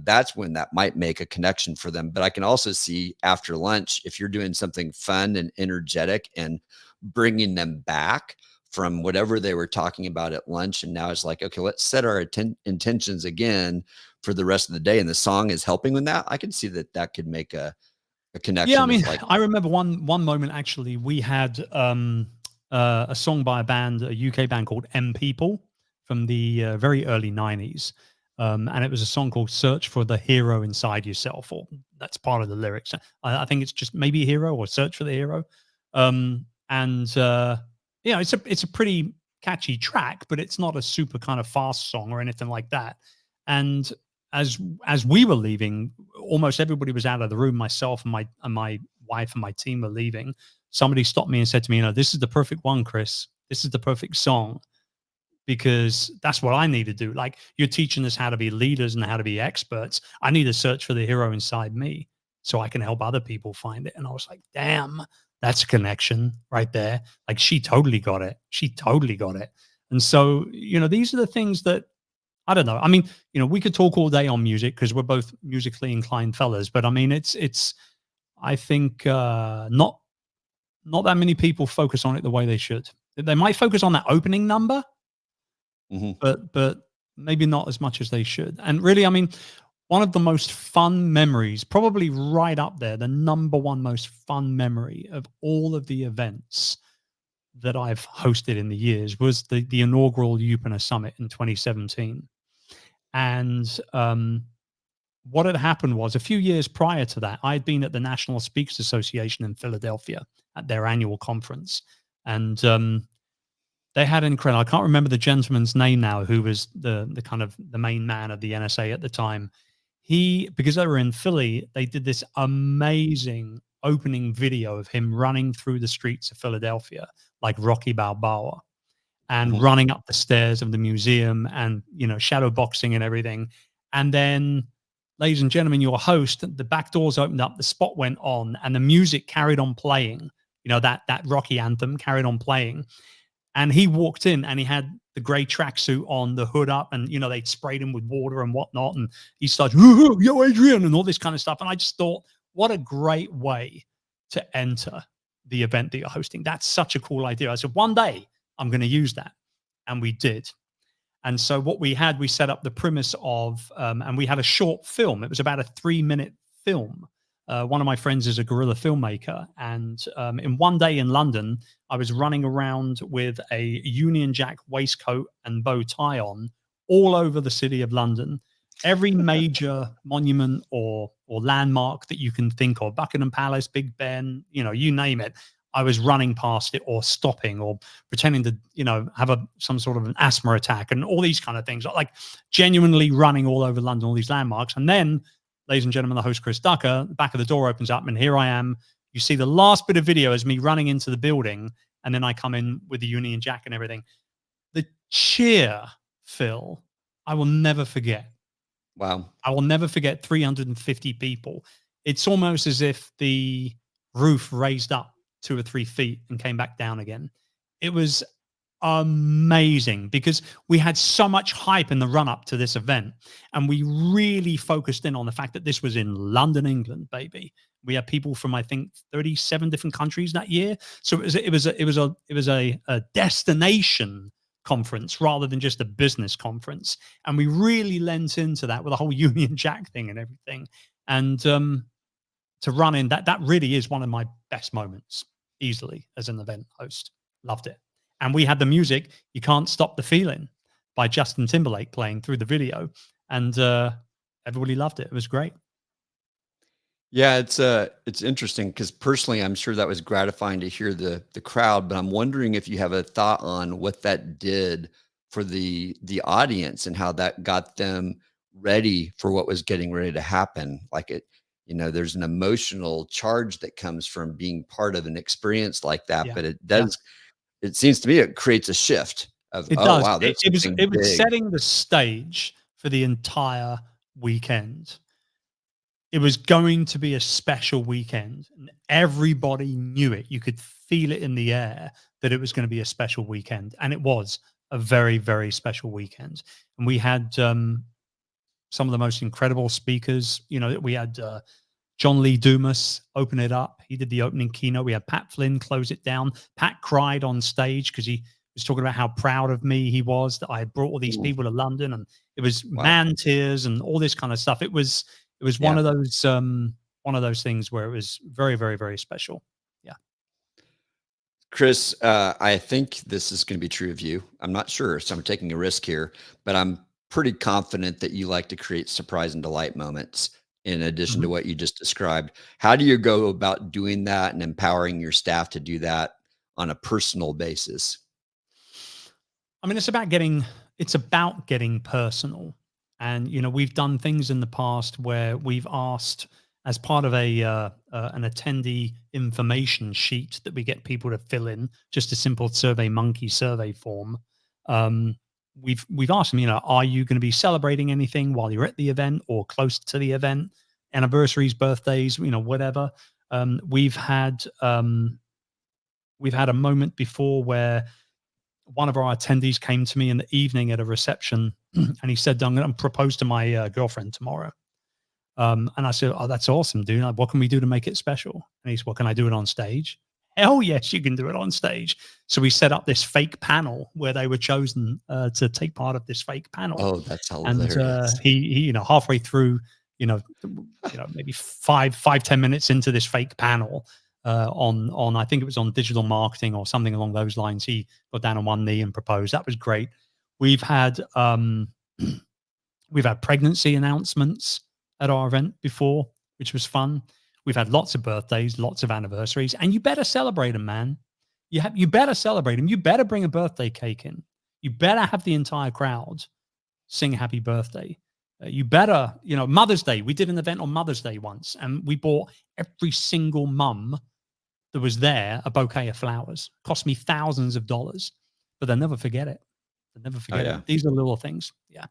that's when that might make a connection for them. But I can also see after lunch, if you're doing something fun and energetic and bringing them back from whatever they were talking about at lunch. And now it's like, okay, let's set our intentions again for the rest of the day. And the song is helping with that. I can see that could make a connection. Yeah, I mean, I remember one moment actually. We had a song by a UK band called M People from the very early 90s. And it was a song called Search for the Hero Inside Yourself, or that's part of the lyrics. I think it's just maybe hero or search for the hero. It's a pretty catchy track, but it's not a super kind of fast song or anything like that. And as we were leaving, almost everybody was out of the room. Myself and my wife and my team were leaving. Somebody stopped me and said to me, this is the perfect one, Chris. This is the perfect song, because that's what I need to do. Like, you're teaching us how to be leaders and how to be experts. I need to search for the hero inside me so I can help other people find it. And I was like, damn, that's a connection right there. Like, she totally got it. She totally got it. And so, these are the things that, I don't know. I mean, we could talk all day on music because we're both musically inclined fellas, but I mean, it's, I think, not that many people focus on it the way they should. They might focus on that opening number, but maybe not as much as they should. And really, I mean, one of the most fun memories, probably right up there, the number one most fun memory of all of the events that I've hosted in the years was the inaugural Youpreneur Summit in 2017. And what had happened was, a few years prior to that, I had been at the National Speakers Association in Philadelphia at their annual conference. And they had incredible, I can't remember the gentleman's name now, who was the kind of the main man of the NSA at the time. Because they were in Philly, they did this amazing opening video of him running through the streets of Philadelphia like Rocky Balboa, and Mhm. running up the stairs of the museum, and, shadow boxing and everything. And then, ladies and gentlemen, your host, the back doors opened up, the spot went on, and the music carried on playing. That Rocky anthem carried on playing. And he walked in, and he had the gray tracksuit on, the hood up, and they'd sprayed him with water and whatnot. And he started, "Yo, Adrian," and all this kind of stuff. And I just thought, what a great way to enter the event that you're hosting. That's such a cool idea. I said, one day I'm going to use that. And we did. And so what we set up the premise of, and we had a short film. It was about a 3-minute film. One of my friends is a guerrilla filmmaker. And in one day in London, I was running around with a Union Jack waistcoat and bow tie on all over the city of London. Every major monument or landmark that you can think of, Buckingham Palace, Big Ben, you name it, I was running past it, or stopping, or pretending to, have some sort of an asthma attack, and all these kind of things, like genuinely running all over London, all these landmarks. And then, ladies and gentlemen, the host, Chris Ducker, the back of the door opens up, and here I am. You see the last bit of video as me running into the building, and then I come in with the Union Jack and everything. The cheer, Phil, I will never forget. Wow. I will never forget 350 people. It's almost as if the roof raised up 2 or 3 feet and came back down again. It was amazing, because we had so much hype in the run up to this event, and we really focused in on the fact that this was in London, England, baby. We had people from, I think, 37 different countries that year. So it was a destination conference rather than just a business conference. And we really lent into that with the whole Union Jack thing and everything. And to run in that really is one of my best moments, easily, as an event host. Loved it. And we had the music, "You Can't Stop the Feeling" by Justin Timberlake playing through the video. And everybody loved it. It was great. Yeah, it's interesting, because personally, I'm sure that was gratifying to hear the crowd, but I'm wondering if you have a thought on what that did for the audience, and how that got them ready for what was getting ready to happen. Like, there's an emotional charge that comes from being part of an experience like that, Yeah. but Yeah. it seems to me it creates a shift of, It oh does. wow, It, there's it was something it was big. setting the stage for the entire weekend. It was going to be a special weekend, and everybody knew it. You could feel it in the air that it was going to be a special weekend, and it was a very, very special weekend. And we had some of the most incredible speakers. We had John Lee Dumas open it up. He did the opening keynote. We had Pat Flynn close it down. Pat cried on stage because he was talking about how proud of me he was that I had brought all these Ooh, people to London, and it was wow. man tears and all this kind of stuff. It was Yeah. one of those things where it was very, very, very special. Yeah. Chris, I think this is going to be true of you. I'm not sure, so I'm taking a risk here, but I'm pretty confident that you like to create surprise and delight moments in addition to Mhm. what you just described. How do you go about doing that and empowering your staff to do that on a personal basis? I mean, it's about getting personal. And we've done things in the past where we've asked, as part of an attendee information sheet that we get people to fill in, just a simple Survey Monkey survey form. Um, we've asked them, are you going to be celebrating anything while you're at the event or close to the event, anniversaries, birthdays, whatever. Um, we've had um, we've had a moment before where one of our attendees came to me in the evening at a reception, and he said, "I'm going to propose to my girlfriend tomorrow." And I said, "Oh, that's awesome, dude. Like, what can we do to make it special?" And he said, "Well, can I do it on stage?" Hell yes, you can do it on stage. So we set up this fake panel where they were chosen to take part of this fake panel. Oh, that's And hilarious. he, halfway through, maybe 5-10 minutes into this fake panel, on I think it was on digital marketing or something along those lines, he got down on one knee and proposed. That was great. We've had We've had pregnancy announcements at our event before, which was fun. We've had lots of birthdays, lots of anniversaries, and you better celebrate them, man. You better celebrate them. You better bring a birthday cake in. You better have the entire crowd sing happy birthday. You better, Mother's Day. We did an event on Mother's Day once, and we bought every single mum that was there a bouquet of flowers. Cost me thousands of dollars, but they'll never forget it. They'll never Oh forget yeah. it. These are little things. Yeah.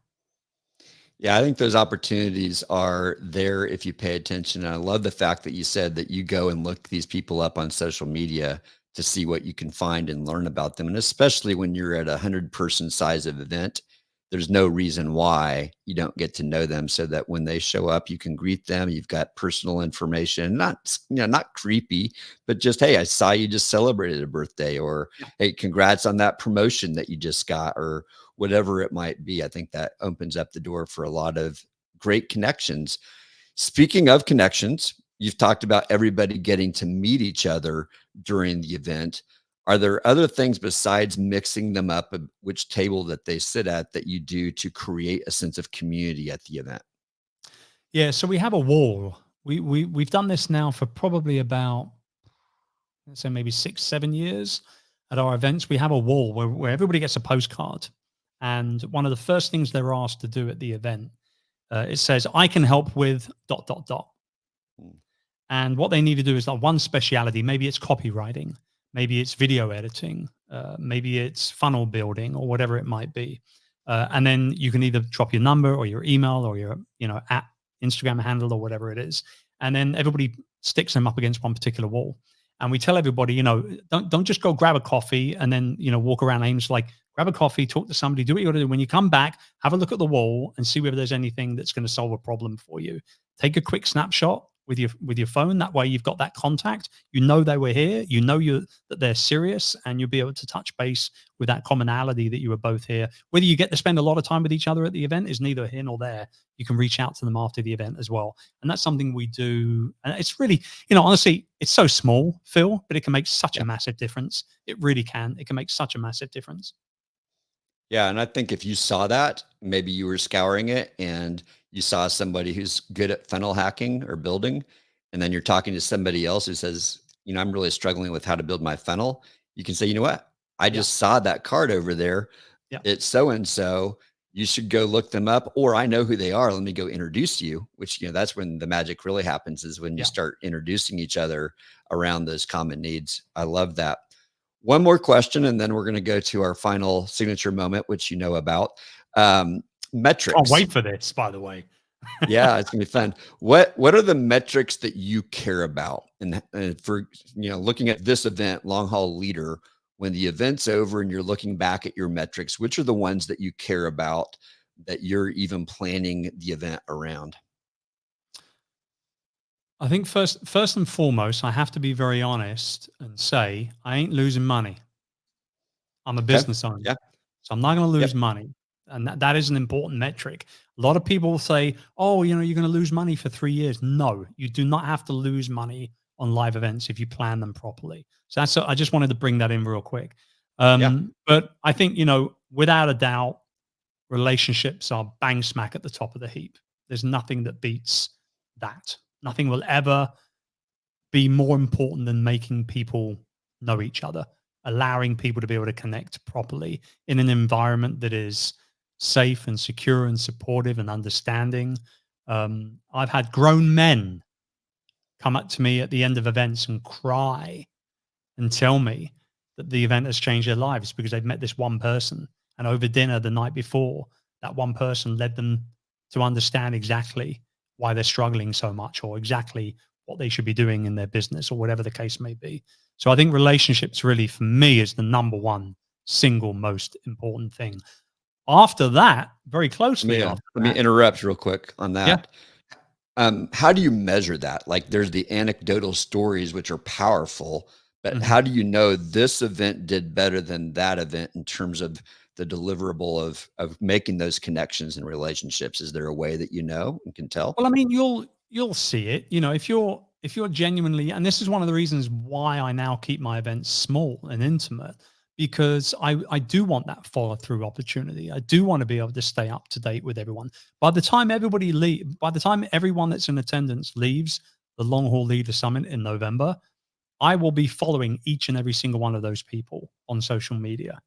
Yeah, I think those opportunities are there if you pay attention. And I love the fact that you said that you go and look these people up on social media to see what you can find and learn about them. And especially when you're at 100-person size of event, there's no reason why you don't get to know them, so that when they show up, you can greet them. You've got personal information, not creepy, but just, hey, I saw you just celebrated a birthday, or hey, congrats on that promotion that you just got, or whatever it might be. I think that opens up the door for a lot of great connections. Speaking of connections, you've talked about everybody getting to meet each other during the event. Are there other things besides mixing them up, which table that they sit at, that you do to create a sense of community at the event? Yeah. So we have a wall. We've done this now for probably about, let's say, maybe 6-7 years at our events. We have a wall where everybody gets a postcard. And one of the first things they're asked to do at the event, it says, I can help with ... Mm. And what they need to do is like one speciality. Maybe it's copywriting, maybe it's video editing, maybe it's funnel building, or whatever it might be. And then you can either drop your number or your email or your, at Instagram handle or whatever it is. And then everybody sticks them up against one particular wall. And we tell everybody, don't just go grab a coffee and then, walk around aimlessly. Like, grab a coffee, talk to somebody, do what you got to do. When you come back, have a look at the wall and see whether there's anything that's going to solve a problem for you. Take a quick snapshot with your phone. That way you've got that contact. They were here. That they're serious, and you'll be able to touch base with that commonality that you were both here. Whether you get to spend a lot of time with each other at the event is neither here nor there. You can reach out to them after the event as well. And that's something we do. And it's really, honestly, it's so small, Phil, but it can make such a massive difference. It really can. It can make such a massive difference. Yeah, and I think if you saw that, maybe you were scouring it and you saw somebody who's good at funnel hacking or building, and then you're talking to somebody else who says, I'm really struggling with how to build my funnel. You can say, you know what? I just saw that card over there. Yeah. It's so and so. You should go look them up, or I know who they are. Let me go introduce you, which, that's when the magic really happens, is when you start introducing each other around those common needs. I love that. One more question, and then we're going to go to our final signature moment, which you know about. Metrics. Can't wait for this, by the way. Yeah, it's gonna be fun. What are the metrics that you care about? And for looking at this event, Long Haul Leader, when the event's over and you're looking back at your metrics, which are the ones that you care about, that you're even planning the event around? I think first and foremost, I have to be very honest and say I ain't losing money. I'm a business owner, so I'm not going to lose money, and that is an important metric. A lot of people say, "Oh, you're going to lose money for 3 years." No, you do not have to lose money on live events if you plan them properly. So I just wanted to bring that in real quick. But I think without a doubt, relationships are bang smack at the top of the heap. There's nothing that beats that. Nothing will ever be more important than making people know each other, allowing people to be able to connect properly in an environment that is safe and secure and supportive and understanding. I've had grown men come up to me at the end of events and cry and tell me that the event has changed their lives because they've met this one person, and over dinner the night before, that one person led them to understand exactly why they're struggling so much, or exactly what they should be doing in their business, or whatever the case may be. So I think relationships really, for me, is the number one single most important thing. After that, very closely Let me interrupt real quick on that. How do you measure that? Like, there's the anecdotal stories, which are powerful, but how do you know this event did better than that event in terms of the deliverable of making those connections and relationships? Is there a way that and can tell? Well, I mean, you'll see it. If you're genuinely, and this is one of the reasons why I now keep my events small and intimate, because I do want that follow through opportunity. I do want to be able to stay up to date with everyone. By the time by the time everyone that's in attendance leaves the long haul leader summit in November, I will be following each and every single one of those people on social media,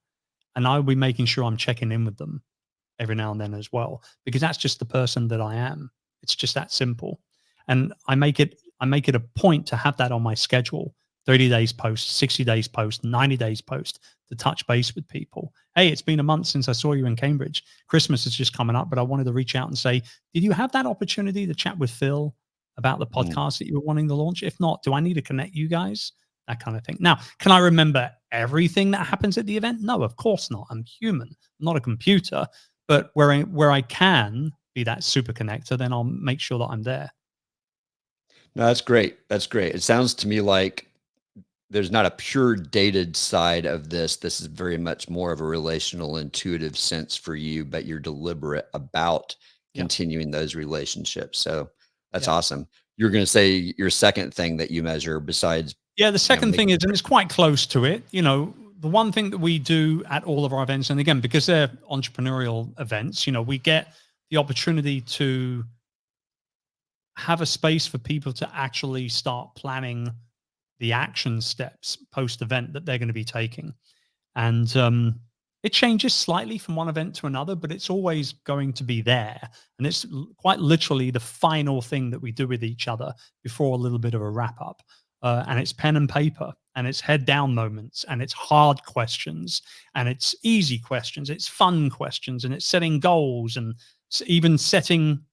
and I'll be making sure I'm checking in with them every now and then as well, because that's just the person that I am. It's just that simple. And I make it a point to have that on my schedule. 30 days post, 60 days post, 90 days post, to touch base with people. Hey, it's been a month since I saw you in Cambridge. Christmas is just coming up, but I wanted to reach out and say, did you have that opportunity to chat with Phil about the Mm. podcast that you were wanting to launch? If not, do I need to connect you guys? That kind of thing. Now, can I remember everything that happens at the event? No, of course not. I'm human, I'm not a computer. But where I can be that super connector, then I'll make sure that I'm there. No, that's great. That's great. It sounds to me like there's not a pure dated side of this. This is very much more of a relational, intuitive sense for you, but you're deliberate about Yeah. continuing those relationships. So that's Yeah. awesome. You're going to say your second thing that you measure besides, Yeah. The you know, second thing making is, and it's quite close to it, the one thing that we do at all of our events, and again, because they're entrepreneurial events, we get the opportunity to have a space for people to actually start planning the action steps post event that they're going to be taking. And it changes slightly from one event to another, but it's always going to be there. And it's quite literally the final thing that we do with each other before a little bit of a wrap up. And it's pen and paper, and it's head down moments, and it's hard questions, and it's easy questions, it's fun questions, and it's setting goals, and even setting.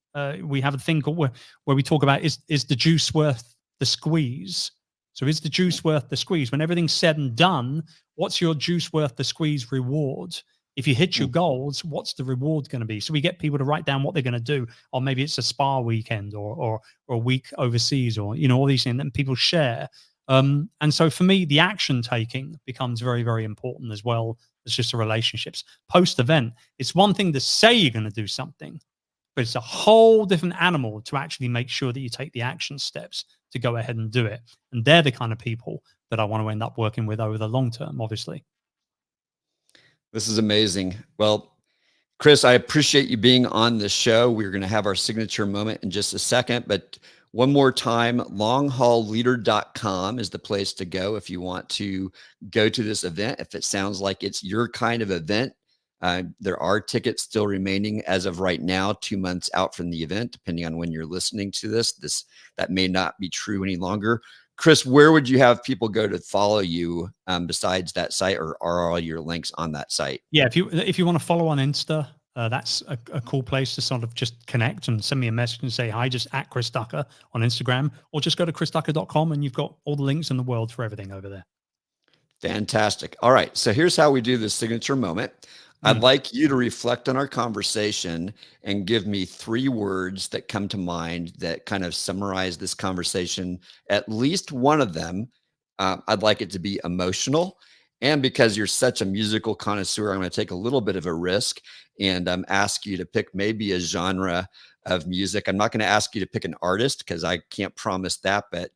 We have a thing called where we talk about, is the juice worth the squeeze? So is the juice worth the squeeze? When everything's said and done, what's your juice worth the squeeze reward? If you hit your goals, what's the reward going to be? So we get people to write down what they're going to do, or maybe it's a spa weekend, or a week overseas, or all these things, and people share. And so for me, the action taking becomes very, very important as well as just the relationships. Post event, it's one thing to say you're going to do something, but it's a whole different animal to actually make sure that you take the action steps to go ahead and do it. And they're the kind of people that I want to end up working with over the long term, obviously. this is amazing. Well, Chris, I appreciate you being on the show. We're going to have our signature moment in just a second, but one more time, longhaulleader.com is the place to go if you want to go to this event. If it sounds like it's your kind of event, there are tickets still remaining as of right now, 2 months out from the event, depending on when you're listening to this. That may not be true any longer. Chris, where would you have people go to follow you besides that site, or are all your links on that site? Yeah, if you want to follow on Insta, that's a cool place to sort of just connect and send me a message and say hi, just at Chris Ducker on Instagram, or just go to chrisducker.com and you've got all the links in the world for everything over there. Fantastic. All right. So here's how we do this signature moment. I'd like you to reflect on our conversation and give me 3 words that come to mind that kind of summarize this conversation. At least one of them, I'd like it to be emotional. And because you're such a musical connoisseur, I'm going to take a little bit of a risk and ask you to pick maybe a genre of music. I'm not going to ask you to pick an artist because I can't promise that, but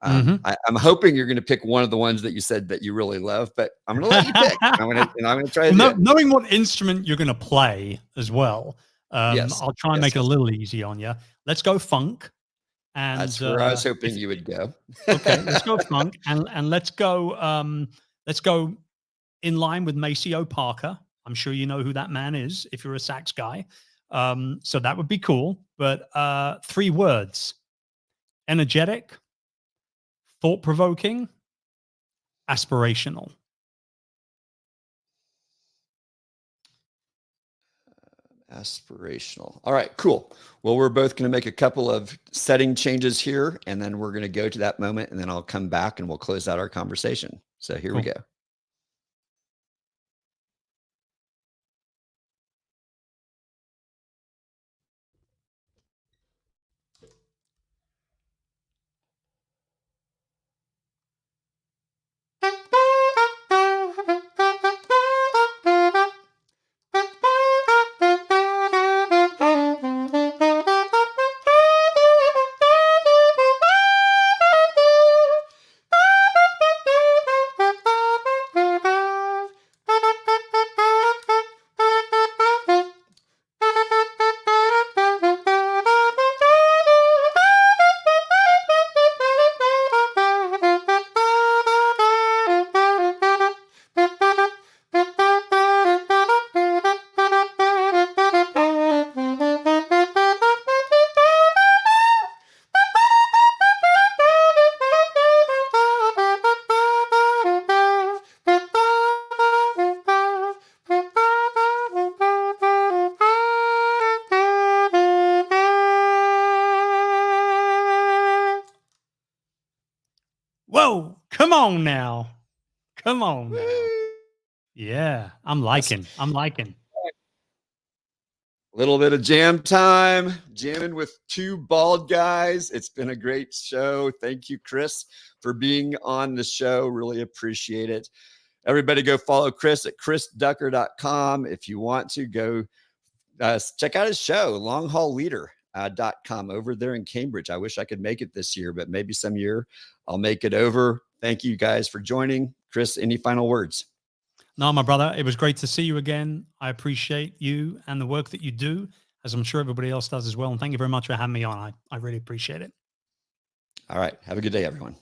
I'm hoping you're going to pick one of the ones that you said that you really love, but I'm going to let you pick. I'm going to try to do it. Knowing what instrument you're going to play as well, Yes. I'll try and make it a little easy on you. Let's go funk. And that's where I was hoping you would go. Okay, let's go funk, and let's go in line with Maceo Parker. I'm sure you know who that man is if you're a sax guy. So that would be cool. But 3 words: energetic, thought-provoking, aspirational. Aspirational. All right, cool. Well, we're both going to make a couple of setting changes here, and then we're going to go to that moment, and then I'll come back and we'll close out our conversation. So here we go. on now. Come on now. Woo! Yeah, I'm liking. A little bit of jam time, jamming with two bald guys. It's been a great show. Thank you, Chris, for being on the show. Really appreciate it. Everybody go follow Chris at chrisducker.com. If you want to go check out his show, longhaulleader.com over there in Cambridge. I wish I could make it this year, but maybe some year I'll make it over. Thank you guys for joining. Chris, any final words? No, my brother, it was great to see you again. I appreciate you and the work that you do, as I'm sure everybody else does as well. And thank you very much for having me on. I really appreciate it. All right. Have a good day, everyone.